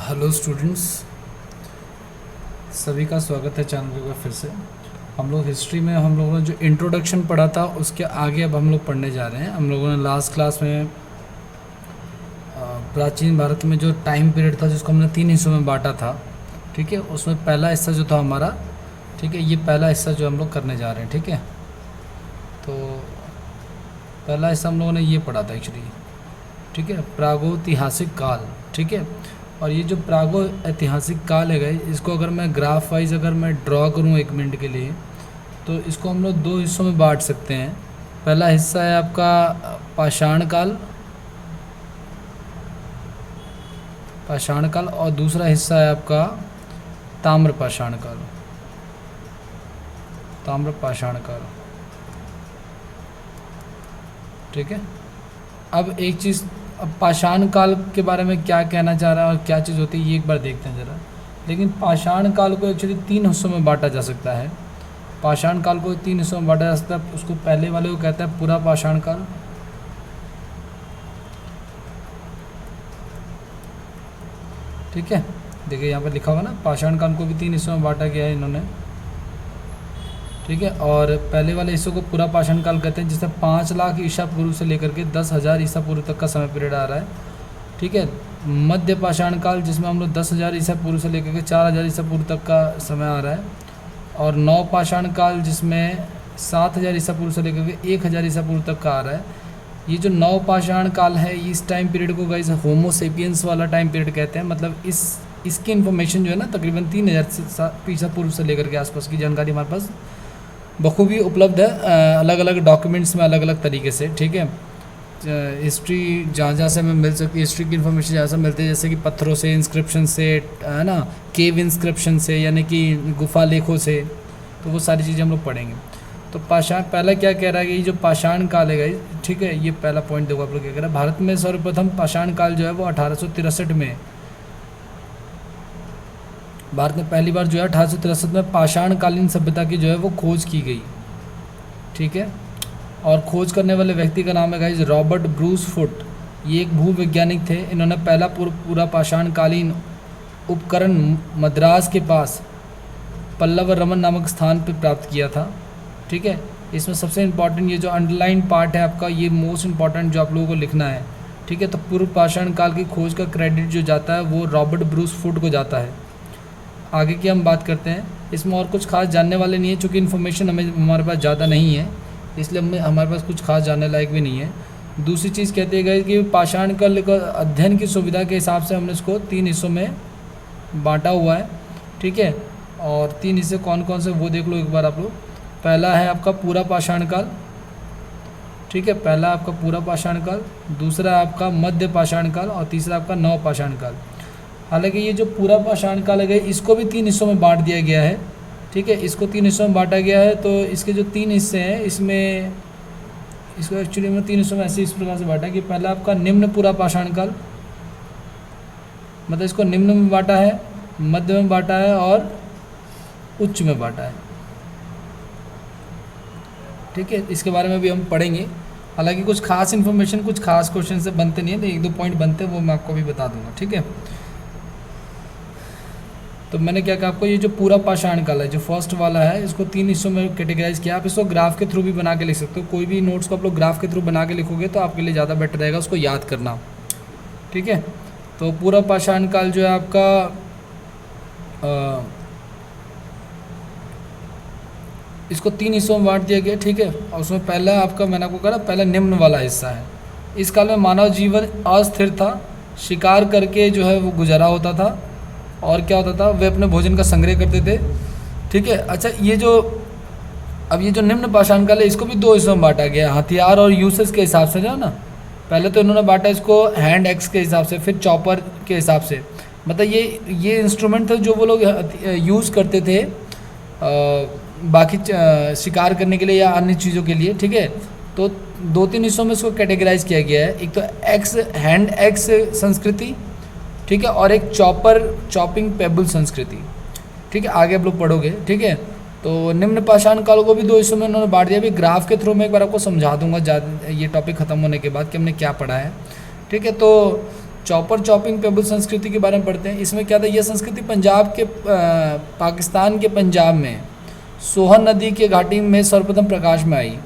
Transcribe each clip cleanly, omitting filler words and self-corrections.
Hello students, सभी का स्वागत है चैनल पर फिर से। हम लोग हिस्ट्री में हम लोगों ने जो इंट्रोडक्शन पढ़ा था उसके आगे अब हम लोग पढ़ने जा रहे हैं। हम लोगों ने लास्ट क्लास में प्राचीन भारत में जो टाइम पीरियड था जिसको हमने 3 हिस्सों में बांटा था, ठीक है। उसमें पहला हिस्सा जो था हमारा, ठीक है, ये पहला हिस्सा जो हम लोग करने जा रहे हैं, ठीक है। तो पहला हिस्सा हम लोगों ने ये पढ़ा था एक्चुअली, ठीक है, प्रागैतिहासिक काल, ठीक है। और ये जो प्रागो ऐतिहासिक काल है गाइस, इसको अगर मैं ग्राफ वाइज अगर मैं ड्रॉ करूँ 1 मिनट के लिए, तो इसको हम लोग 2 हिस्सों में बांट सकते हैं। पहला हिस्सा है आपका पाषाण काल, और दूसरा हिस्सा है आपका ताम्र पाषाण काल, ठीक है। अब एक चीज़, अब पाषाण काल के बारे में क्या कहना चाह रहा है और क्या चीज़ होती है ये एक बार देखते हैं ज़रा। लेकिन पाषाण काल को एक्चुअली 3 हिस्सों में बांटा जा सकता है। पाषाण काल को 3 हिस्सों में बांटा जा सकता है। उसको पहले वाले को कहता है पूरा पाषाण काल, ठीक है। देखिए यहाँ पर लिखा हुआ ना, पाषाण काल को भी 3 हिस्सों में बांटा गया है इन्होंने, ठीक है। और पहले वाले हिस्सों को पूरा पाषाण काल कहते हैं, जिसमें 5 लाख ईसा पूर्व से लेकर के 10,000 ईसा पूर्व तक का समय पीरियड आ रहा है, ठीक है। मध्य पाषाण काल जिसमें हम लोग 10,000 ईसा पूर्व से लेकर के 4,000 ईसा पूर्व तक का समय आ रहा है। और नव पाषाण काल जिसमें 7,000 ईसा पूर्व से लेकर के 1,000 ईसा पूर्व तक का आ रहा है। ये जो नव पाषाण काल है, इस टाइम पीरियड को गाइस होमो सेपियंस वाला टाइम पीरियड कहते हैं। मतलब इसकी इन्फॉर्मेशन जो है ना, तकरीबन 3,000 ईसा पूर्व से लेकर के आसपास की जानकारी हमारे पास बखूबी उपलब्ध है, अलग अलग डॉक्यूमेंट्स में अलग अलग तरीके से, ठीक है। हिस्ट्री जहाँ जहाँ से हमें मिल सकती है, हिस्ट्री की इन्फॉर्मेशन जहाँ से मिलती है, जैसे कि पत्थरों से, इंस्क्रिप्शन से, है ना, केव इंस्क्रिप्शन से, यानी कि गुफा लेखों से, तो वो सारी चीज़ें हम लोग पढ़ेंगे। तो पाषाण पहला क्या कह रहा है कि ये जो पाषाण काल है गाइस, ठीक है, ये पहला पॉइंट देखो आप लोग क्या कह रहा है। भारत में सर्वप्रथम पाषाण काल जो है वो 1863 में, भारत में पहली बार जो है 1863 में पाषाण कालीन सभ्यता की जो है वो खोज की गई, ठीक है। और खोज करने वाले व्यक्ति का नाम है गाइस रॉबर्ट ब्रूस फुट। ये एक भूवैज्ञानिक थे। इन्होंने पहला पूरा पाषाण कालीन उपकरण मद्रास के पास पल्लव रमन नामक स्थान पर प्राप्त किया था, ठीक है। इसमें सबसे इम्पॉर्टेंट ये जो अंडरलाइन पार्ट है आपका, ये मोस्ट इम्पॉर्टेंट जो आप लोगों को लिखना है, ठीक है। तो पूर्व पाषाण काल की खोज का क्रेडिट जो जाता है वो रॉबर्ट ब्रूस फुट को जाता है। आगे की हम बात करते हैं। इसमें और कुछ खास जानने वाले नहीं है, चूँकि इन्फॉर्मेशन हमारे पास ज़्यादा नहीं है, इसलिए हमारे पास कुछ खास जानने लायक भी नहीं है। दूसरी चीज़ कहते हैं कि पाषाण काल का अध्ययन की सुविधा के हिसाब से हमने इसको 3 हिस्सों में बांटा हुआ है, ठीक है। और 3 हिस्से कौन कौन से वो देख लो एक बार आप लोग। पहला है आपका पूरा पाषाण काल, ठीक है, पहला आपका पूरा पाषाण काल, दूसरा आपका मध्य पाषाण काल, और तीसरा आपका नव पाषाण काल। हालांकि ये जो पूरा पाषाण काल है इसको भी 3 हिस्सों में बांट दिया गया है, ठीक है। इसको 3 हिस्सों में बांटा गया है। तो इसके जो 3 हिस्से हैं, इसमें इसको एक्चुअली में 3 हिस्सों में ऐसे इस प्रकार से बांटा कि पहला आपका निम्न पूरा पाषाण काल, मतलब इसको निम्न में बांटा है, मध्य में बांटा है और उच्च में बांटा है, ठीक है। इसके बारे में भी हम पढ़ेंगे। हालांकि कुछ खास इन्फॉर्मेशन, कुछ खास क्वेश्चन से बनते नहीं है, 1-2 पॉइंट बनते हैं, वो मैं आपको भी बता दूंगा, ठीक है। तो मैंने क्या कहा आपको, ये जो पूरा पाषाण काल है, जो फर्स्ट वाला है, इसको 3 हिस्सों में कैटेगराइज किया। आप इसको ग्राफ के थ्रू भी बना के लिख सकते हो। कोई भी नोट्स को आप लोग ग्राफ के थ्रू बना के लिखोगे तो आपके लिए ज़्यादा बेटर रहेगा उसको याद करना, ठीक है। तो पूरा पाषाण काल जो है आपका इसको 3 हिस्सों में बांट दिया गया, ठीक है। और उसमें पहला आपका, मैंने आपको कहा पहला निम्न वाला हिस्सा है। इस काल में मानव जीवन अस्थिर था, शिकार करके जो है वो गुजारा होता था, और क्या होता था, वे अपने भोजन का संग्रह करते थे, ठीक है। अच्छा, ये जो निम्न पाषाण काल है, इसको भी 2 हिस्सों में बांटा गया, हथियार और यूसेस के हिसाब से, जो ना, पहले तो इन्होंने बांटा इसको हैंड एक्स के हिसाब से, फिर चॉपर के हिसाब से। मतलब ये इंस्ट्रूमेंट थे जो वो लोग यूज़ करते थे बाकी शिकार करने के लिए या अन्य चीज़ों के लिए, ठीक है। तो 2-3 हिस्सों में इसको कैटेगराइज किया गया है। एक तो हैंड एक्स संस्कृति, ठीक है, और एक चॉपिंग पेबल संस्कृति, ठीक है। आगे आप लोग पढ़ोगे, ठीक है। तो निम्न पाषाण काल को भी 2 हिस्सों में उन्होंने बांट दिया। अभी ग्राफ के थ्रू मैं एक बार आपको समझा दूंगा ये टॉपिक ख़त्म होने के बाद कि हमने क्या पढ़ा है, ठीक है। तो चॉपर चॉपिंग पेबल संस्कृति के बारे में पढ़ते हैं। इसमें क्या था, यह संस्कृति पंजाब के पाकिस्तान के पंजाब में सोहन नदी के घाटी में सर्वप्रथम प्रकाश में आई।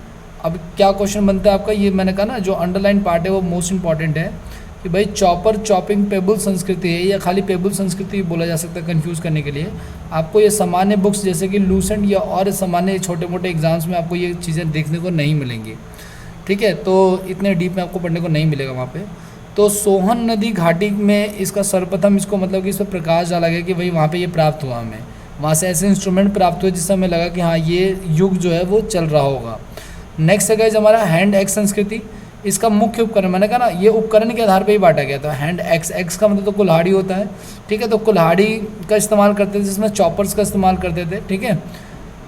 अब क्या क्वेश्चन बनता है आपका, ये मैंने कहा ना जो अंडरलाइन पार्ट है वो मोस्ट इंपॉर्टेंट है कि भाई चॉपर चॉपिंग पेबल संस्कृति है या खाली पेबल संस्कृति बोला जा सकता है कंफ्यूज करने के लिए। आपको ये सामान्य बुक्स जैसे कि लूसेंट या और सामान्य छोटे मोटे एग्जाम्स में आपको ये चीज़ें देखने को नहीं मिलेंगी, ठीक है। तो इतने डीप में आपको पढ़ने को नहीं मिलेगा वहाँ पे। तो सोहन नदी घाटी में इसका सर्वप्रथम इसको मतलब कि इस पर प्रकाश डाला गया कि भाई वहाँ पे ये प्राप्त हुआ हमें, वहाँ से ऐसे इंस्ट्रूमेंट प्राप्त हुए जिससे हमें लगा कि हाँ ये युग जो है वो चल रहा होगा। नेक्स्ट है गाइस हमारा हैंड एक्स संस्कृति। इसका मुख्य उपकरण मैंने कहा ना ये उपकरण के आधार पर ही बांटा गया था। हैंड एक्स, एक्स का मतलब तो कुल्हाड़ी होता है, ठीक है। तो कुल्हाड़ी का इस्तेमाल करते थे जिसमें चॉपर्स का इस्तेमाल करते थे, ठीक है।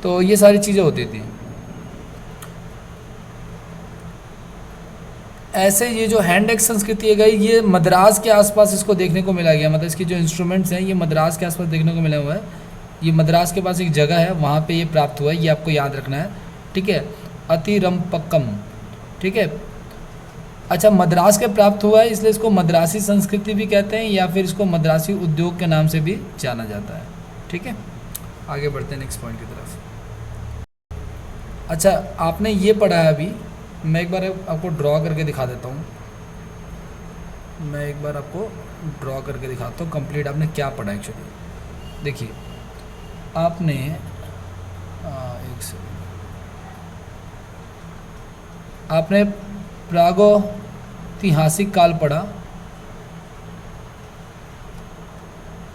तो ये सारी चीज़ें होती थी। ऐसे ये जो हैंड एक्स संस्कृति है गई ये मद्रास के आसपास इसको देखने को मिला गया, मतलब इसके जो इंस्ट्रूमेंट्स हैं ये मद्रास के आसपास देखने को मिला हुआ है। ये मद्रास के पास एक जगह है वहाँ पे ये प्राप्त हुआ है, ये आपको याद रखना है, ठीक है। अतिरम्पक्कम, ठीक है। अच्छा, मद्रास के प्राप्त हुआ है इसलिए इसको मद्रासी संस्कृति भी कहते हैं या फिर इसको मद्रासी उद्योग के नाम से भी जाना जाता है, ठीक है। आगे बढ़ते हैं नेक्स्ट पॉइंट की तरफ। अच्छा, आपने ये पढ़ा है अभी, मैं एक बार आपको ड्रॉ करके दिखा देता हूँ। मैं एक बार आपको ड्रॉ करके दिखाता हूँ कंप्लीट आपने क्या पढ़ा एक्चुअली। देखिए आपने एक सेकंड, आपने प्रागैतिहासिक काल पढ़ा,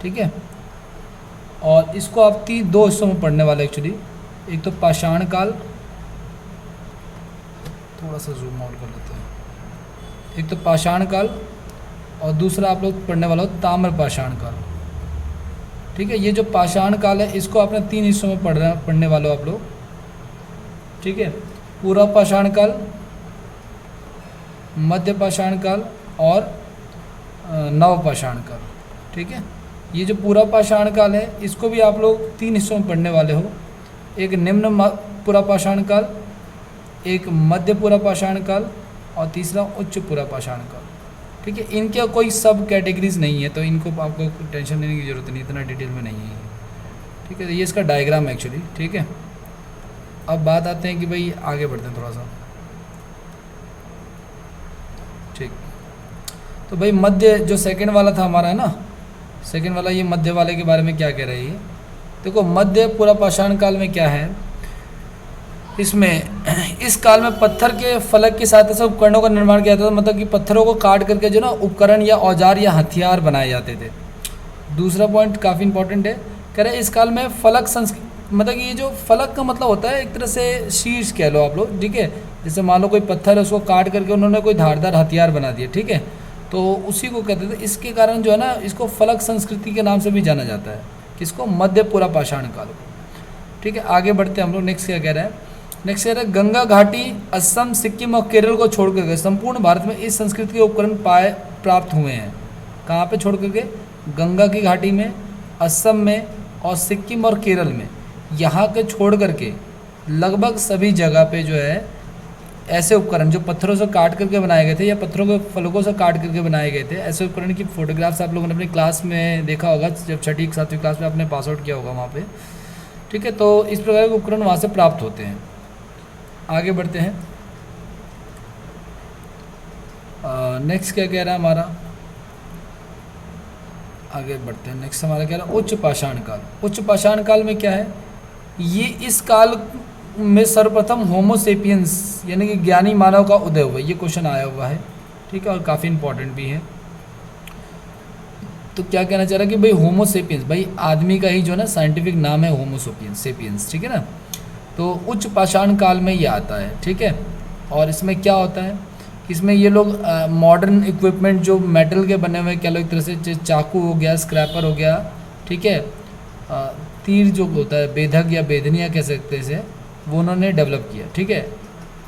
ठीक है। और इसको आप दो हिस्सों में पढ़ने वाले एक्चुअली। एक तो पाषाण काल, थोड़ा सा जूम आउट कर लेते हैं। एक तो पाषाण काल और दूसरा आप लोग पढ़ने वाला हो ताम्र पाषाण काल, ठीक है। ये जो पाषाण काल है इसको आपने 3 हिस्सों में पढ़ने वाले हो आप लोग, ठीक है। पूर्व पाषाण काल, मध्य पाषाण काल और नव पाषाण काल, ठीक है। ये जो पूर्व पाषाण काल है इसको भी आप लोग 3 हिस्सों में पढ़ने वाले हो। एक निम्न पूर्व पाषाण काल, एक मध्य पूर्व पाषाण काल और तीसरा उच्च पूर्व पाषाण काल, ठीक है। इनके कोई सब कैटेगरीज नहीं है तो इनको आपको टेंशन लेने की ज़रूरत नहीं, इतना डिटेल में नहीं है, ठीक है। ये इसका डायग्राम है एक्चुअली, ठीक है। अब बात आते हैं कि भाई आगे बढ़ते हैं थोड़ा सा, ठीक। तो भाई मध्य जो सेकंड वाला था हमारा है ना, सेकंड वाला, ये मध्य वाले के बारे में क्या कह रही है। देखो मध्य पूर्व पाषाण काल में क्या है, इसमें इस काल में पत्थर के फलक के साथ ऐसे उपकरणों का निर्माण किया जाता था, मतलब कि पत्थरों को काट करके जो ना उपकरण या औजार या हथियार बनाए जाते थे। दूसरा पॉइंट काफ़ी इंपॉर्टेंट है, कह रहे इस काल में फलक मतलब कि ये जो फलक का मतलब होता है एक तरह से शीर्ष कह लो आप लोग, ठीक है। जैसे मान लो कोई पत्थर है उसको काट करके उन्होंने कोई धारदार हथियार बना दिया, ठीक है। तो उसी को कहते थे। इसके कारण जो है ना इसको फलक संस्कृति के नाम से भी जाना जाता है, किसको, मध्य पूर्व पाषाण काल को, ठीक है। आगे बढ़ते हैं हम लोग। नेक्स्ट क्या कह रहा है, नेक्स्ट कह रहा है गंगा घाटी, असम, सिक्किम और केरल को छोड़ करके संपूर्ण भारत में इस संस्कृति के उपकरण प्राप्त हुए हैं। कहाँ पे छोड़ करके, गंगा की घाटी में, असम में और सिक्किम और केरल में, यहाँ के छोड़ करके लगभग सभी जगह पे जो है ऐसे उपकरण जो पत्थरों से काट करके बनाए गए थे या पत्थरों के फलकों से काट करके बनाए गए थे, ऐसे उपकरण की फोटोग्राफ्स आप लोगों ने अपनी क्लास में देखा होगा, जब 6वीं 7वीं क्लास में आपने पास आउट किया होगा वहाँ पे, ठीक है। तो इस प्रकार के उपकरण वहाँ से प्राप्त होते हैं। आगे बढ़ते हैं। नेक्स्ट क्या कह रहा है हमारा, आगे बढ़ते हैं। नेक्स्ट हमारा कह रहा है उच्च पाषाण काल। उच्च पाषाण काल में क्या है, ये इस काल में सर्वप्रथम होमोसेपियंस यानी कि ज्ञानी मानव का उदय हुआ, ये क्वेश्चन आया हुआ है, ठीक है। और काफ़ी इंपॉर्टेंट भी है। तो क्या कहना चाह रहा है कि भाई होमोसेपियंस, भाई आदमी का ही जो है ना साइंटिफिक नाम है होमोसेपियंस, ठीक है ना। तो उच्च पाषाण काल में ये आता है, ठीक है। और इसमें क्या होता है, इसमें ये लोग मॉडर्न इक्विपमेंट जो मेटल के बने हुए, क्या लोग एक तरह से चाकू हो गया, स्क्रैपर हो गया, ठीक है, तीर जो होता है, बेधक या बेधनिया कह सकते हैं इसे, वो उन्होंने डेवलप किया, ठीक है।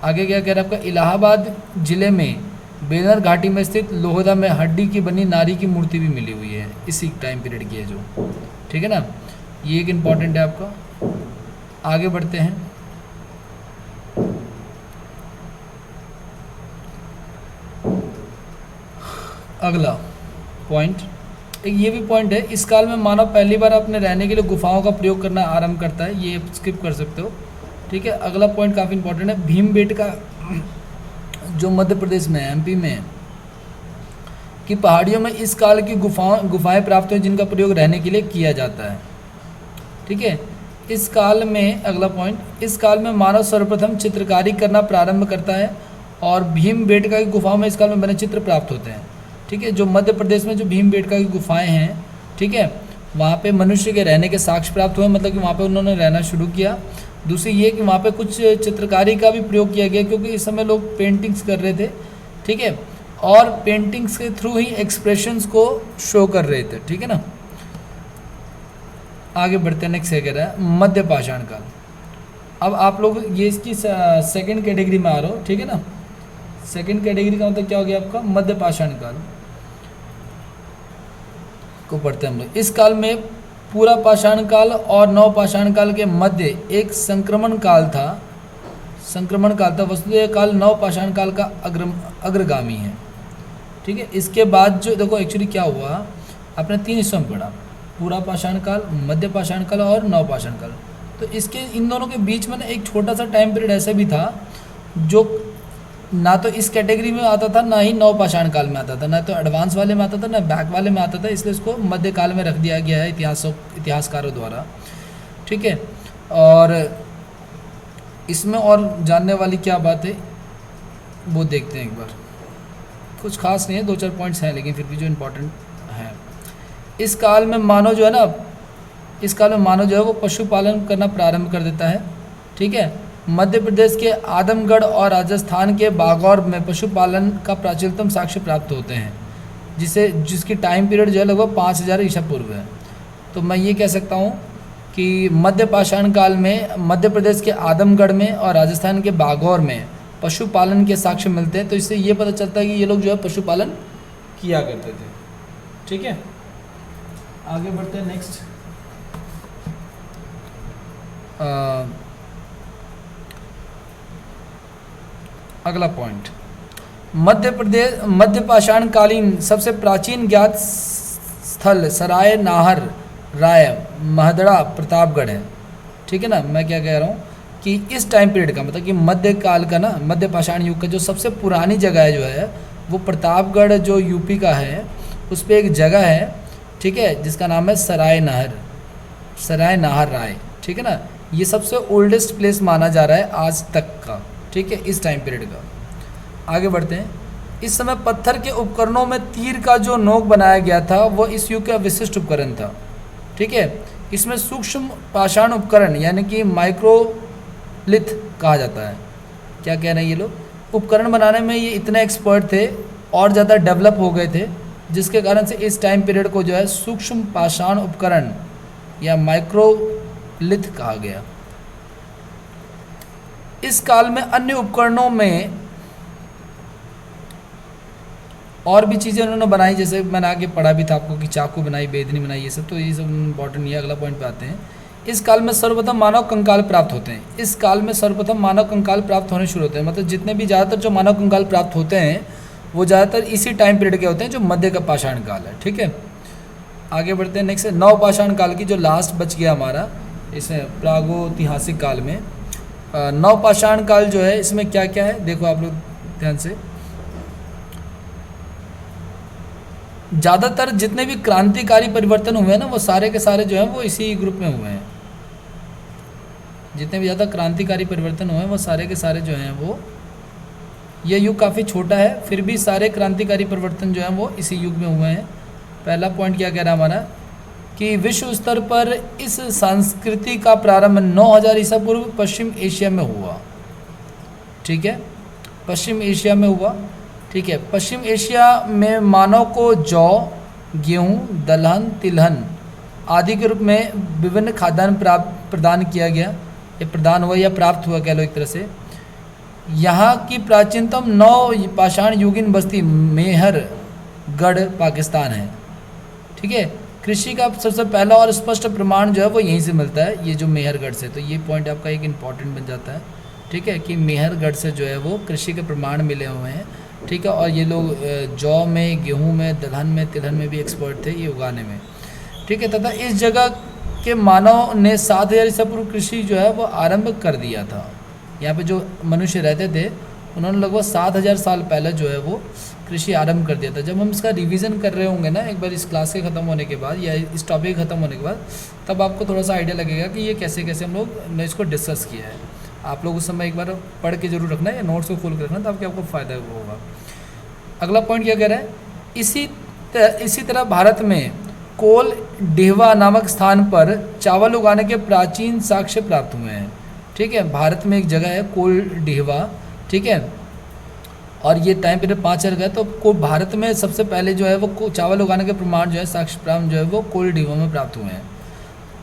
आगे क्या कह रहा है आपका, इलाहाबाद ज़िले में बेलर घाटी में स्थित लोहदा में हड्डी की बनी नारी की मूर्ति भी मिली हुई है, इसी टाइम पीरियड की है जो, ठीक है ना। ये एक इम्पॉर्टेंट है आपका। आगे बढ़ते हैं। अगला पॉइंट। एक ये भी पॉइंट है, इस काल में मानव पहली बार अपने रहने के लिए गुफाओं का प्रयोग करना आरंभ करता है, ये स्किप कर सकते हो। ठीक है, अगला पॉइंट काफ़ी इंपॉर्टेंट है, भीमबेटका जो मध्य प्रदेश में है, एमपी में है, कि पहाड़ियों में इस काल की गुफाएं प्राप्त हुई जिनका प्रयोग रहने के लिए किया जाता है। ठीक है, इस काल में, अगला पॉइंट, इस काल में मानव सर्वप्रथम चित्रकारी करना प्रारंभ करता है और भीमबेटका की गुफाओं में इस काल में बने चित्र प्राप्त होते हैं। ठीक है, जो मध्य प्रदेश में जो भीमबेटका की गुफाएं हैं, ठीक है, वहाँ पे मनुष्य के रहने के साक्ष्य प्राप्त हुए, मतलब कि वहाँ पे उन्होंने रहना शुरू किया। दूसरी ये कि वहाँ पे कुछ चित्रकारी का भी प्रयोग किया गया, क्योंकि इस समय लोग पेंटिंग्स कर रहे थे। ठीक है, और पेंटिंग्स के थ्रू ही एक्सप्रेशंस को शो कर रहे थे। ठीक है ना, आगे बढ़ते हैं। नेक्स्ट क्या कह रहा है, मध्य पाषाण काल। अब आप लोग ये इसकी सेकंड कैटेगरी में आ रहे हो। ठीक है ना, सेकंड कैटेगरी का मतलब क्या हो गया आपका, मध्य पाषाण काल को पढ़ते हैं हम लोग। इस काल में पूरा पाषाण काल और नव पाषाण काल के मध्य एक संक्रमण काल था। वस्तुतः यह काल नव पाषाण काल का अग्रगामी है। ठीक है, इसके बाद जो देखो एक्चुअली क्या हुआ, आपने 3 हिस्सों में पढ़ा, पूरा पाषाण काल, मध्य पाषाण काल और नव पाषाण काल। तो इसके इन दोनों के बीच में ना एक छोटा सा टाइम पीरियड ऐसा भी था जो ना तो इस कैटेगरी में आता था, ना ही नव पाषाण काल में आता था, ना तो एडवांस वाले में आता था, ना बैक वाले में आता था, इसलिए इसको मध्य काल में रख दिया गया है इतिहासकारों द्वारा। ठीक है, और इसमें और जानने वाली क्या बात है वो देखते हैं एक बार। कुछ खास नहीं है, 2-4 पॉइंट्स हैं, लेकिन फिर भी जो इम्पोर्टेंट हैं। इस काल में मानव जो है वो पशुपालन करना प्रारंभ कर देता है। ठीक है, मध्य प्रदेश के आदमगढ़ और राजस्थान के बागौर में पशुपालन का प्राचीनतम साक्ष्य प्राप्त होते हैं, जिसकी टाइम पीरियड जो है लगभग 5000 ईसा पूर्व है। तो मैं ये कह सकता हूँ कि मध्य पाषाण काल में मध्य प्रदेश के आदमगढ़ में और राजस्थान के बागौर में पशुपालन के साक्ष्य मिलते हैं। तो इससे ये पता चलता है कि ये लोग जो है पशुपालन किया करते थे। ठीक है, आगे बढ़ते हैं। नेक्स्ट अगला पॉइंट, मध्य पाषाण कालीन सबसे प्राचीन ज्ञात स्थल सराय नाहर राय महदड़ा प्रतापगढ़ है। ठीक है ना, मैं क्या कह रहा हूँ कि इस टाइम पीरियड का मतलब कि मध्य काल का ना, मध्य पाषाण युग का जो सबसे पुरानी जगह है जो है वो प्रतापगढ़ जो यूपी का है, उस पर एक जगह है। ठीक है, जिसका नाम है सराय नाहर राय। ठीक है ना, ये सबसे ओल्डेस्ट प्लेस माना जा रहा है आज तक का। ठीक है, इस टाइम पीरियड का। आगे बढ़ते हैं। इस समय पत्थर के उपकरणों में तीर का जो नोक बनाया गया था वो इस युग का विशिष्ट उपकरण था। ठीक है, इसमें सूक्ष्म पाषाण उपकरण यानी कि माइक्रोलिथ कहा जाता है। क्या कह रहे हैं ये लोग, उपकरण बनाने में ये इतने एक्सपर्ट थे और ज़्यादा डेवलप हो गए थे, जिसके कारण से इस टाइम पीरियड को जो है सूक्ष्म पाषाण उपकरण या माइक्रोलिथ कहा गया। इस काल में अन्य उपकरणों में और भी चीज़ें उन्होंने बनाई, जैसे मैंने आगे पढ़ा भी था आपको कि चाकू बनाई, बेदनी बनाई, ये सब। तो ये सब इंपॉर्टेंट नहीं है। अगला पॉइंट पे आते हैं। इस काल में सर्वप्रथम मानव कंकाल प्राप्त होते हैं। इस काल में सर्वप्रथम मानव कंकाल प्राप्त होने शुरू होते हैं, मतलब जितने भी ज़्यादातर जो मानव कंकाल प्राप्त होते हैं वो ज़्यादातर इसी टाइम पीरियड के होते हैं जो मध्य का पाषाण काल है। ठीक है, आगे बढ़ते हैं। नेक्स्ट नव पाषाण काल की जो लास्ट बच गया हमारा इसमें प्रागैतिहासिक काल में। नव पाषाण काल जो है इसमें क्या क्या है देखो आप लोग ध्यान से। ज़्यादातर जितने भी क्रांतिकारी परिवर्तन हुए हैं ना वो सारे के सारे जो हैं वो इसी ग्रुप में हुए हैं। जितने भी ज़्यादा क्रांतिकारी परिवर्तन हुए हैं वो सारे के सारे जो हैं वो, ये युग काफ़ी छोटा है फिर भी सारे क्रांतिकारी परिवर्तन जो हैं वो इसी युग में हुए हैं। पहला पॉइंट क्या कह रहा है हमारा कि विश्व स्तर पर इस संस्कृति का प्रारंभ 9000 ईसा पूर्व पश्चिम एशिया में हुआ। ठीक है, पश्चिम एशिया में हुआ। ठीक है, पश्चिम एशिया में मानव को जौ, गेहूँ, दलहन, तिलहन आदि के रूप में विभिन्न खाद्यान्न प्रदान किया गया, या प्रदान हुआ या प्राप्त हुआ कह लो एक तरह से। यहाँ की प्राचीनतम नव पाषाण युगीन बस्ती मेहरगढ़ पाकिस्तान है। ठीक है, कृषि का सबसे पहला और स्पष्ट प्रमाण जो है वो यहीं से मिलता है, ये जो मेहरगढ़ से। तो ये पॉइंट आपका एक इम्पॉर्टेंट बन जाता है। ठीक है, कि मेहरगढ़ से जो है वो कृषि के प्रमाण मिले हुए हैं। ठीक है। और ये लोग जौ में, गेहूं में, दलहन में, तिलहन में भी एक्सपर्ट थे ये उगाने में, ठीक है। तथा इस जगह के मानव ने 7,000 ईसा पूर्व कृषि जो है वो आरंभ कर दिया था। यहाँ पे जो मनुष्य रहते थे उन्होंने लगभग 7,000 साल पहले जो है वो कृषि आरंभ कर दिया था। जब हम इसका रिवीजन कर रहे होंगे ना एक बार इस क्लास के ख़त्म होने के बाद या इस टॉपिक ख़त्म होने के बाद, तब आपको थोड़ा सा आइडिया लगेगा कि ये कैसे कैसे हम लोग ने इसको डिस्कस किया है। आप लोग उस समय एक बार पढ़ के जरूर रखना है या नोट्स को खोल कर रखना, तब आपको फ़ायदा होगा। अगला पॉइंट क्या कह रहा है, इसी तरह भारत में कोल डेहवा नामक स्थान पर चावल उगाने के प्राचीन साक्ष्य प्राप्त हुए हैं, ठीक है। भारत में एक जगह है कोल डेहवा, ठीक है। और ये टाइम पीरियड 5 गया, तो को भारत में सबसे पहले जो है वो चावल उगाने के प्रमाण जो है साक्ष्य प्राप्त जो है वो कोल डेहवा में प्राप्त हुए हैं।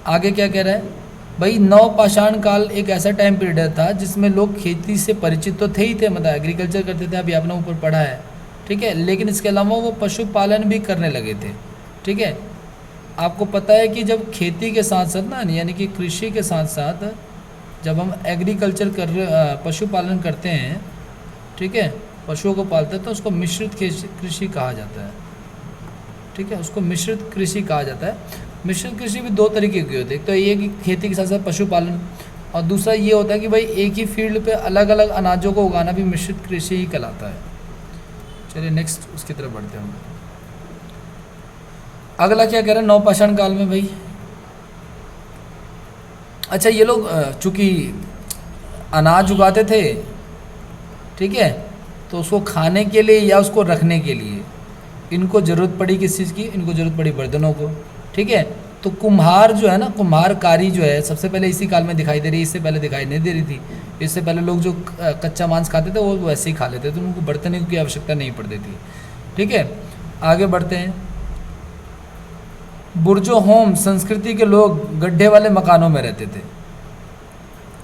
आगे क्या कह रहा है भाई, नवपाषाण काल एक ऐसा टाइम पीरियड था जिसमें लोग खेती से परिचित तो थे ही थे, मतलब एग्रीकल्चर करते थे, अभी आपने ऊपर पढ़ा है, ठीक है। लेकिन इसके अलावा वो पशुपालन भी करने लगे थे, ठीक है। आपको पता है कि जब खेती के साथ साथ ना, यानी कि कृषि के साथ साथ जब हम एग्रीकल्चर पशुपालन करते हैं, ठीक है, पशुओं को पालते हैं, तो उसको मिश्रित कृषि कहा जाता है, ठीक है। उसको मिश्रित कृषि कहा जाता है। मिश्रित कृषि भी 2 तरीके की होती है, एक तो ये कि खेती के साथ साथ पशुपालन, और दूसरा ये होता है कि भाई एक ही फील्ड पे अलग अलग अनाजों को उगाना भी मिश्रित कृषि ही कहलाता है। चलिए नेक्स्ट उसकी तरफ बढ़ते हैं हम। अगला क्या कह रहे हैं, नवपाषाण काल में भाई, अच्छा ये लोग चूँकि अनाज उगाते थे, ठीक है, तो उसको खाने के लिए या उसको रखने के लिए इनको ज़रूरत पड़ी किस चीज़ की, इनको ज़रूरत पड़ी बर्तनों को, ठीक है। तो कुम्हार जो है ना, कुम्हारकारी जो है सबसे पहले इसी काल में दिखाई दे रही है, इससे पहले दिखाई नहीं दे रही थी। इससे पहले लोग जो कच्चा मांस खाते थे वो वैसे ही खा लेते थे, तो उनको बर्तन की आवश्यकता नहीं पड़ती थी, ठीक है। आगे बढ़ते हैं। बुर्जो होम संस्कृति के लोग गड्ढे वाले मकानों में रहते थे।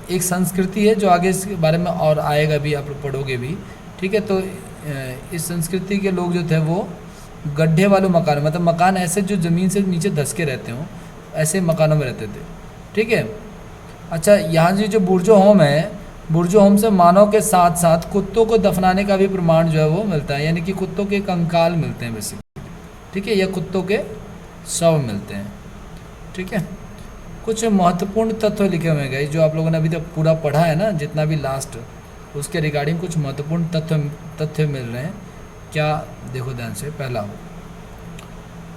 एक संस्कृति है जो आगे इसके बारे में और आएगा भी, आप लोग पढ़ोगे भी, ठीक है। तो इस संस्कृति के लोग जो थे वो गड्ढे वाले मकान, मतलब मकान ऐसे जो ज़मीन से नीचे धस के रहते हों, ऐसे मकानों में रहते थे, ठीक है। अच्छा, यहाँ जो बुर्जो होम है, बुर्जो होम से मानव के साथ साथ कुत्तों को दफनाने का भी प्रमाण जो है वो मिलता है, यानी कि कुत्तों के कंकाल मिलते हैं बेसिकली, ठीक है, या कुत्तों के शव मिलते हैं, ठीक है। कुछ महत्वपूर्ण तत्व लिखे हुए हैं गाइस, जो आप लोगों ने अभी तक पूरा पढ़ा है ना, जितना भी लास्ट, उसके रिगार्डिंग कुछ महत्वपूर्ण तथ्य मिल रहे हैं। क्या, देखो ध्यान से। पहला,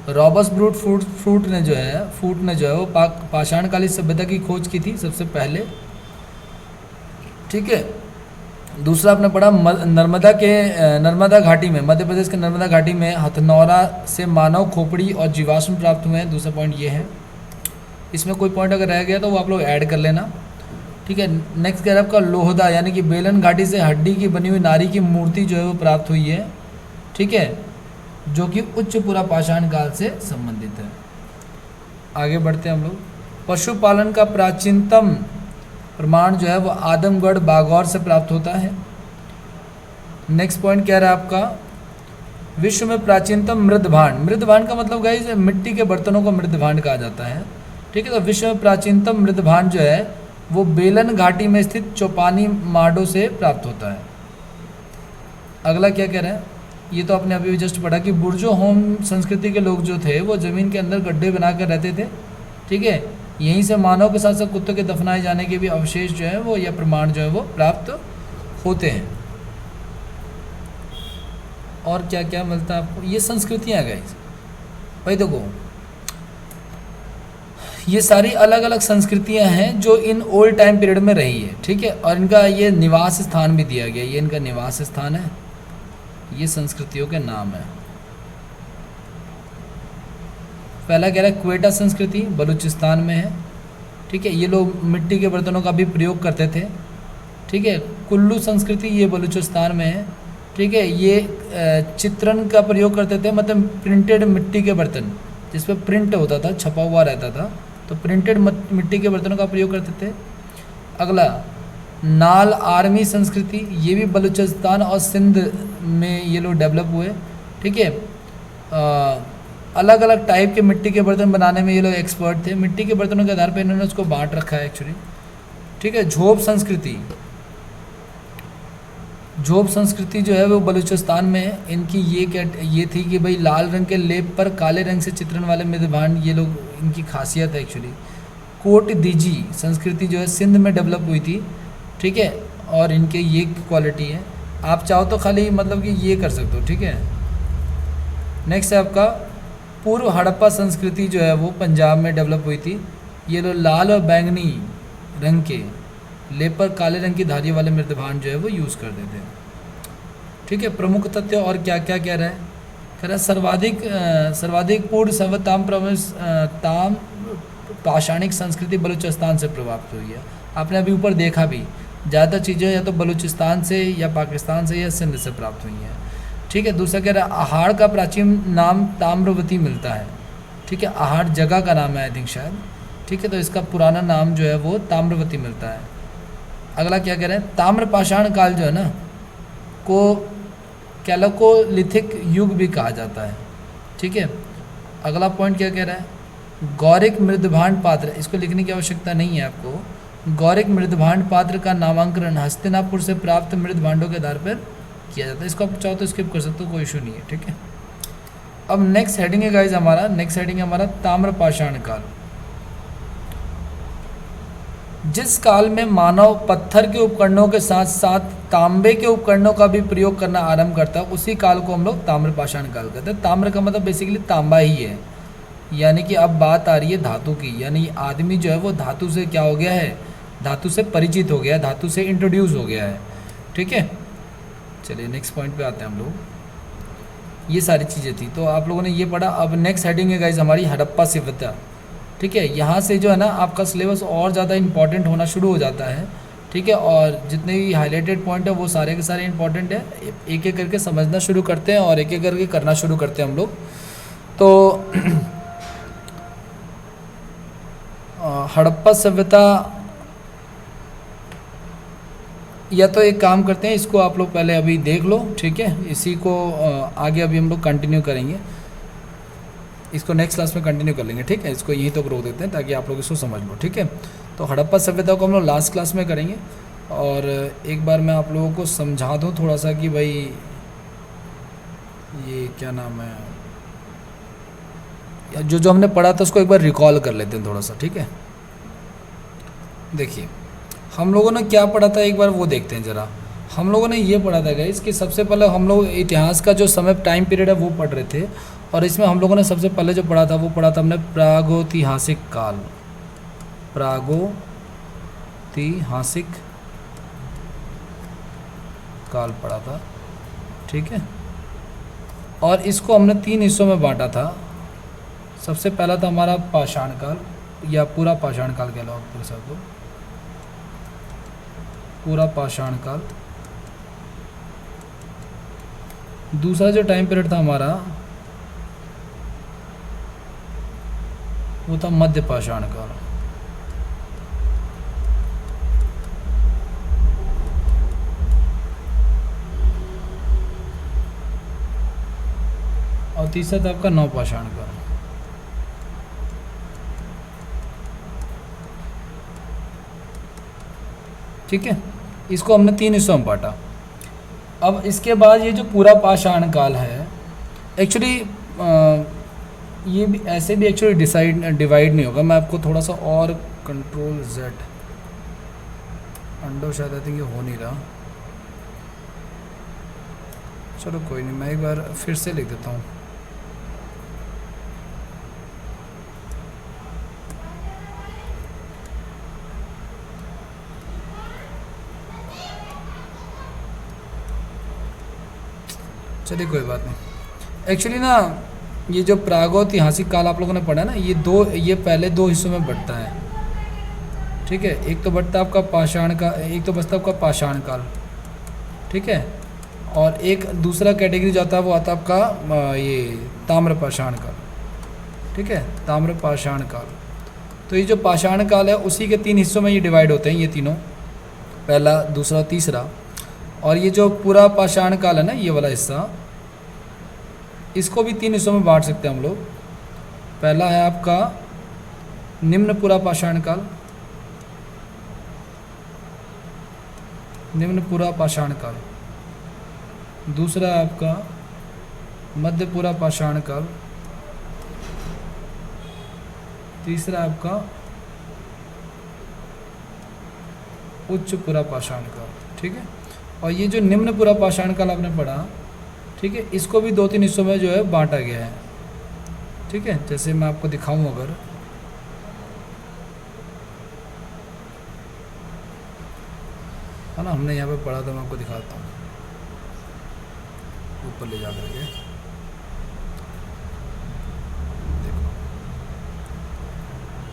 रॉबस्ट फ्रूट ने जो है वो पाषाणकालीन सभ्यता की खोज की थी सबसे पहले, ठीक है। दूसरा आपने पढ़ा नर्मदा घाटी में, मध्य प्रदेश के नर्मदा घाटी में हथनौरा से मानव खोपड़ी और जीवाश्म प्राप्त हुए हैं। दूसरा पॉइंट ये है। इसमें कोई पॉइंट अगर रह गया तो वो आप लोग ऐड कर लेना, ठीक है। नेक्स्ट कह रहा है आपका लोहदा, यानी कि बेलन घाटी से हड्डी की बनी हुई नारी की मूर्ति जो है वो प्राप्त हुई है, ठीक है, जो कि उच्च पुरा पाषाण काल से संबंधित है। आगे बढ़ते हैं हम लोग। पशुपालन का प्राचीनतम प्रमाण जो है वो आदमगढ़ बागौर से प्राप्त होता है। नेक्स्ट पॉइंट क्या रहा है आपका, विश्व में प्राचीनतम मृदभांड का मतलब गाइस मिट्टी के बर्तनों को मृदभांड कहा जाता है, ठीक है। तो विश्व में प्राचीनतम मृदभांड जो है वो बेलन घाटी में स्थित चौपानी माडो से प्राप्त होता है। अगला क्या कह रहे हैं, ये तो आपने अभी जस्ट पढ़ा कि बुर्जो होम संस्कृति के लोग जो थे वो ज़मीन के अंदर गड्ढे बनाकर रहते थे, ठीक है। यहीं से मानव के साथ साथ कुत्तों के दफनाए जाने के भी अवशेष जो है वो, या प्रमाण जो है वो प्राप्त होते हैं। और क्या क्या मिलता है आपको, ये संस्कृतियाँ गई भाई, देखो ये सारी अलग अलग संस्कृतियां हैं जो इन ओल्ड टाइम पीरियड में रही है, ठीक है। और इनका ये निवास स्थान भी दिया गया, ये इनका निवास स्थान है, ये संस्कृतियों के नाम है। पहला कह रहा है क्वेटा संस्कृति बलूचिस्तान में है, ठीक है, ये लोग मिट्टी के बर्तनों का भी प्रयोग करते थे, ठीक है। कुल्लू संस्कृति ये बलूचिस्तान में है, ठीक है, ये चित्रण का प्रयोग करते थे, मतलब प्रिंटेड मिट्टी के बर्तन जिस पर प्रिंट होता था, छपा हुआ रहता था, तो प्रिंटेड मिट्टी के बर्तनों का प्रयोग करते थे। अगला नाल आर्मी संस्कृति, ये भी बलूचिस्तान और सिंध में ये लोग डेवलप हुए, ठीक है। अलग अलग टाइप के मिट्टी के बर्तन बनाने में ये लोग एक्सपर्ट थे। मिट्टी के बर्तनों के आधार पर इन्होंने उसको बांट रखा है एक्चुअली, ठीक है। झोप संस्कृति, जोब संस्कृति जो है वो बलूचिस्तान में है। इनकी ये थी कि भाई लाल रंग के लेप पर काले रंग से चित्रण वाले मृदभांड, ये लोग इनकी खासियत है एक्चुअली। कोट दीजी संस्कृति जो है सिंध में डेवलप हुई थी, ठीक है, और इनके ये क्वालिटी है। आप चाहो तो खाली मतलब कि ये कर सकते हो, ठीक है। नेक्स्ट है आपका पूर्व हड़प्पा संस्कृति जो है वो पंजाब में डेवलप हुई थी। ये लोग लाल और बैंगनी रंग के लेप पर काले रंग की धारियों वाले मृदभांड जो है वो यूज़ करते थे, ठीक है। प्रमुख तथ्य और क्या क्या कह रहा है, कह रहा है सर्वाधिक पूर्ण सभ्य ताम पाषाणिक संस्कृति बलूचिस्तान से प्रभावित हुई है। आपने अभी ऊपर देखा भी, ज़्यादातर चीज़ें या तो बलूचिस्तान से या पाकिस्तान से या सिंध से प्राप्त हुई हैं, ठीक है। दूसरा कह रहा है अहाड़ का प्राचीन नाम ताम्रवती मिलता है, ठीक है। अहाड़ जगह का नाम है आई थिंक शायद, ठीक है, तो इसका पुराना नाम जो है वो ताम्रवती मिलता है। अगला क्या कह रहे हैं, ताम्र पाषाण काल जो है ना को कैलोकोलिथिक युग भी कहा जाता है, ठीक है। अगला पॉइंट क्या कह रहा है, गौरिक मृदभांड पात्र, इसको लिखने की आवश्यकता नहीं है आपको। गौरिक मृदभांड पात्र का नामांकन हस्तिनापुर से प्राप्त मृदभांडों के आधार पर किया जाता है। इसको आप चाहो तो स्किप कर सकते हो, कोई इशू नहीं है, ठीक है। अब नेक्स्ट हेडिंग है गाइज हमारा, नेक्स्ट हेडिंग है हमारा ताम्र पाषाण काल। जिस काल में मानव पत्थर के उपकरणों के साथ साथ तांबे के उपकरणों का भी प्रयोग करना आरंभ करता है, उसी काल को हम लोग ताम्र पाषाण काल कहते हैं। ताम्र का मतलब बेसिकली तांबा ही है, यानी कि अब बात आ रही है धातु की, यानी आदमी जो है वो धातु से क्या हो गया है, धातु से परिचित हो गया है, धातु से इंट्रोड्यूस हो गया है, ठीक है। चलिए नेक्स्ट पॉइंट पे आते हैं हम लोग। ये सारी चीज़ें थी तो आप लोगों ने ये पढ़ा। अब नेक्स्ट हेडिंग है गाइज हमारी हड़प्पा सभ्यता, ठीक है। यहाँ से जो है ना आपका सिलेबस और ज़्यादा इंपॉर्टेंट होना शुरू हो जाता है, ठीक है। और जितने भी हाईलाइटेड पॉइंट है वो सारे के सारे इंपॉर्टेंट है, एक एक करके समझना शुरू करते हैं और एक एक करके करना शुरू करते हैं हम लोग। तो हड़प्पा सभ्यता, या तो एक काम करते हैं, इसको आप लोग पहले अभी देख लो, ठीक है। इसी को आगे अभी हम लोग कंटिन्यू करेंगे, इसको नेक्स्ट क्लास में कंटिन्यू कर लेंगे, ठीक है। इसको यहीं तक रोक देते हैं ताकि आप लोग इसको समझ लो, ठीक है। तो हड़प्पा सभ्यता को हम लोग लास्ट क्लास में करेंगे। और एक बार मैं आप लोगों को समझा दूँ थोड़ा सा कि भाई ये क्या नाम है, जो जो हमने पढ़ा था उसको एक बार रिकॉल कर लेते हैं थोड़ा सा, ठीक है। देखिए हम लोगों ने क्या पढ़ा था एक बार वो देखते हैं ज़रा। हम लोगों ने ये पढ़ा था गाइस कि सबसे पहले हम लोग इतिहास का जो समय टाइम पीरियड है वो पढ़ रहे थे, और इसमें हम लोगों ने सबसे पहले जो पढ़ा था वो पढ़ा था हमने प्रागैतिहासिक काल, प्रागैतिहासिक काल पढ़ा था, ठीक है। और इसको हमने 3 हिस्सों में बांटा था। सबसे पहला था हमारा पाषाण काल, या पूरा पाषाण काल कह लो आप पूरे सबको, पूरा पाषाण काल। दूसरा जो टाइम पीरियड था हमारा वो था मध्य पाषाण काल। और तीसरा था आपका नवपाषाण काल। ठीक है, इसको हमने 3 हिस्सों में बांटा। अब इसके बाद ये जो पूरा पाषाण काल है, एक्चुअली ये भी ऐसे भी एक्चुअली डिवाइड नहीं होगा। मैं आपको थोड़ा सा और कंट्रोल Z अंडो शायद आई थिंक ये हो नहीं रहा, चलो कोई नहीं, मैं एक बार फिर से लिख देता हूँ। चलिए कोई बात नहीं। एक्चुअली ना ये जो प्रागैतिहासिक काल आप लोगों ने पढ़ा ना, ये पहले 2 हिस्सों में बढ़ता है, ठीक है। एक तो बढ़ता है आपका पाषाण का, एक तो बचता है आपका पाषाण काल, ठीक है। और एक दूसरा कैटेगरी जाता है वो आता है आपका ये ताम्र पाषाण काल, ठीक है, ताम्र पाषाण काल। तो ये जो पाषाण काल है उसी के 3 हिस्सों में ये डिवाइड होते हैं, ये तीनों, पहला, दूसरा, तीसरा। और ये जो पूरा पाषाण काल है ना, ये वाला हिस्सा, इसको भी 3 हिस्सों में बांट सकते हैं हम लोग। पहला है आपका निम्न पूरा पाषाण काल, निम्न पूरा पाषाण काल, दूसरा है आपका मध्यपुरा पाषाण काल, तीसरा है आपका उच्चपुरा पाषाण काल, ठीक है। और ये जो निम्नपुरा पाषाण काल आपने पढ़ा, ठीक है, इसको भी 2-3 हिस्सों में जो है बांटा गया है, ठीक है। जैसे मैं आपको दिखाऊं, अगर है ना, हमने यहाँ पे पढ़ा था, मैं आपको दिखाता हूँ ऊपर ले जा करके, देखो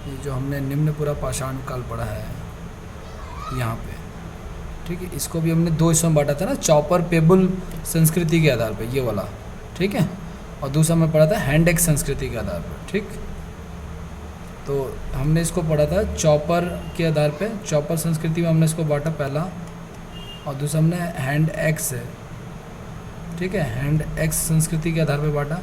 ये जो हमने निम्नपुरा पाषाण काल पढ़ा है यहाँ पे, ठीक है, इसको भी हमने 2 हिस्सों में बांटा था ना, चॉपर पेबुल संस्कृति के आधार पे, ये वाला, ठीक है, और दूसरा हमने पढ़ा था हैंड एक्स संस्कृति के आधार पर, ठीक। तो हमने इसको पढ़ा था चॉपर के आधार पे, चॉपर संस्कृति में हमने इसको बांटा पहला, और दूसरा हमने हैंड एक्स है, ठीक है, हैंड एक्स संस्कृति के आधार पे बांटा।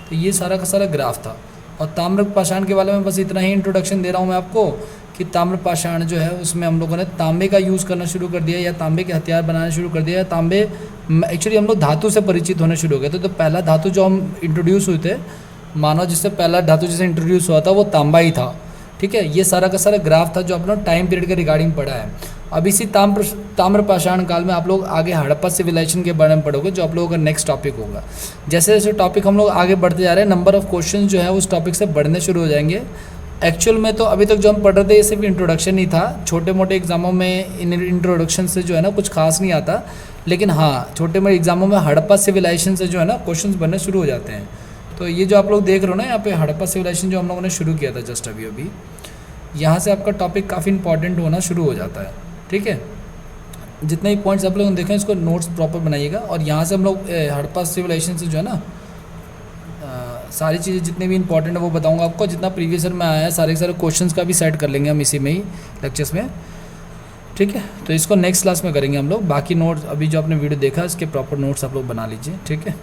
तो ये सारा का सारा ग्राफ था। और ताम्र पाषाण के बारे में बस इतना ही इंट्रोडक्शन दे रहा हूँ मैं आपको कि ताम्र पाषाण जो है उसमें हम लोगों ने तांबे का यूज़ करना शुरू कर दिया, या तांबे के हथियार बनाना शुरू कर दिया, या तांबे एक्चुअली हम लोग धातु से परिचित होने शुरू हो गए थे। तो पहला धातु जो हम इंट्रोड्यूस हुए थे, मानव जिससे पहला धातु जिसे इंट्रोड्यूस हुआ था वो तांबा ही था, ठीक है। ये सारा का सारा ग्राफ था जो आप लोग टाइम पीरियड के रिगार्डिंग पढ़ा है। अब इसी ताम्र पाषाण काल में आप लोग आगे हड़प्पा सिविलाइजेशन के बारे में पढ़ोगे, जो आप लोगों का नेक्स्ट टॉपिक होगा। जैसे जैसे टॉपिक हम लोग आगे बढ़ते जा रहे हैं, नंबर ऑफ क्वेश्चन जो है उस टॉपिक से बढ़ने शुरू हो जाएंगे। एक्चुअल में तो अभी तक जो हम पढ़ रहे थे ये सिर्फ इंट्रोडक्शन ही था, छोटे मोटे एग्जामों में इन इंट्रोडक्शन से जो है ना कुछ खास नहीं आता, लेकिन हाँ छोटे मोटे एग्जामों में हड़प्पा सिविलाइजेशन से जो है ना क्वेश्चंस बनने शुरू हो जाते हैं। तो ये जो आप लोग देख रहे हो ना यहाँ पे हड़प्पा सिविलाइजेशन जो हम लोगों ने शुरू किया था जस्ट अभी यहाँ से आपका टॉपिक काफ़ी इंपॉर्टेंट होना शुरू हो जाता है, ठीक है। जितने भी पॉइंट्स आप लोग देखें इसको नोट्स प्रॉपर बनाइएगा। और यहाँ से हम लोग हड़प्पा सिविलाइजेशन से जो है ना सारी चीज़ें जितने भी इंपॉर्टेंट है वो बताऊंगा आपको। जितना प्रीवियस ईयर में आया है सारे के सारे क्वेश्चंस का भी सेट कर लेंगे हम इसी में ही लेक्चर्स में, ठीक है। तो इसको नेक्स्ट क्लास में करेंगे हम लोग। बाकी नोट्स अभी जो आपने वीडियो देखा इसके प्रॉपर नोट्स आप लोग बना लीजिए, ठीक है।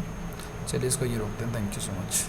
चलिए इसको ये रोकते हैं। Thank you so much.